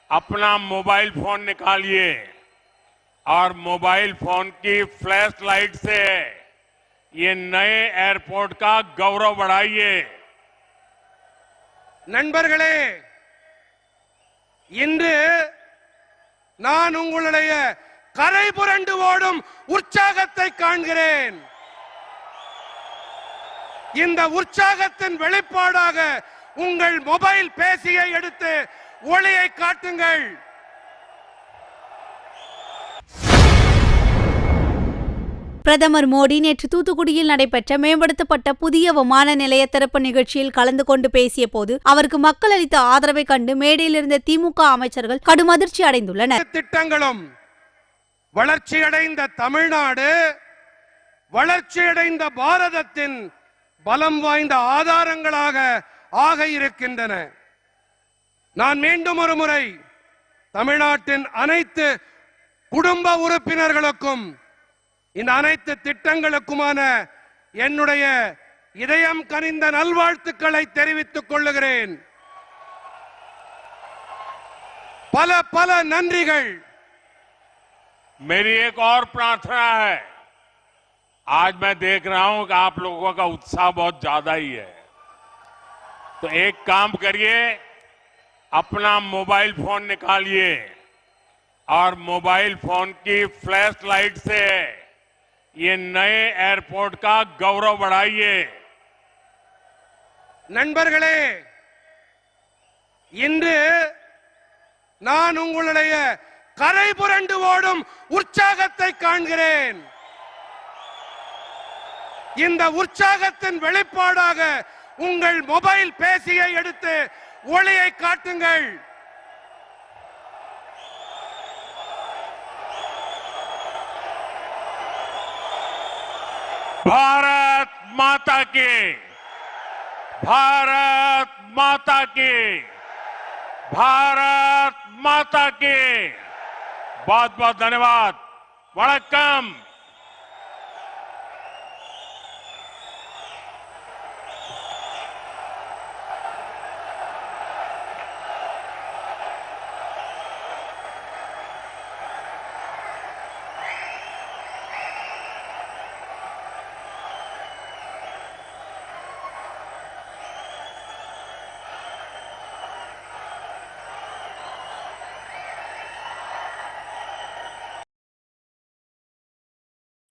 अपना mobile phone निकालिए और मोबाइल फोन की फ्लैश लाइट से ये नए एयरपोर्ट का गौरव बढ़ाइए। நண்பர்களே, இன்று நான் உங்களுடைய கரை புரண்டு ஓடும் உற்சாகத்தை காண்கிறேன். இந்த உற்சாகத்தின் வெளிப்பாடாக உங்கள் மொபைல் பேசியை எடுத்து ஒளியை காட்டுங்கள். பிரதமர் மோடி நேற்று தூத்துக்குடியில் நடைபெற்ற மேம்படுத்தப்பட்ட புதிய விமான நிலைய திறப்பு நிகழ்ச்சியில் கலந்து கொண்டு பேசிய போது அவருக்கு மக்கள் அளித்த ஆதரவை கண்டு மேடையில் இருந்த திமுக அமைச்சர்கள் கடும் அதிர்ச்சி அடைந்துள்ளனர். திட்டங்களும் வளர்ச்சியடைந்த தமிழ்நாடு, வளர்ச்சியடைந்த பாரதத்தின் பலம் வாய்ந்த ஆதாரங்களாக ஆக இருக்கின்றன. நான் மீண்டும் ஒரு முறை தமிழ்நாட்டின் அனைத்து குடும்ப உறுப்பினர்களுக்கும் இந்த அனைத்து திட்டங்களுக்குமான என்னுடைய இதயம் கனிந்த நல்வாழ்த்துக்களை தெரிவித்துக் கொள்ளுகிறேன். பல பல நன்றிகள். मेरी एक और प्रार्थना है। आज मैं देख रहा हूं कि आप लोगों का उत्साह बहुत ज्यादा ही है, तो एक काम करिए, अपना मोबाइल फोन निकालिए और मोबाइल फोन की फ्लैश लाइट से ये नए एयरपोर्ट का गौरव बढ़ाइए। நண்பர்களே, இன்று நான் உங்களுடைய கரை புரண்டு ஓடும் உற்சாகத்தை காண்கிறேன். இந்த உற்சாகத்தின் வெளிப்பாடாக உங்கள் மொபைல் பேசியை எடுத்து ஒளியை காட்டுங்கள். भारत माता की, भारत माता की, भारत माता की। बहुत बहुत धन्यवाद। वणक्कम।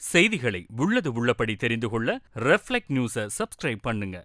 செய்திகளை உள்ளது உள்ளபடி தெரிந்து கொள்ள ரெஃப்ளெக்ட் நியூஸை சப்ஸ்கிரைப் பண்ணுங்க.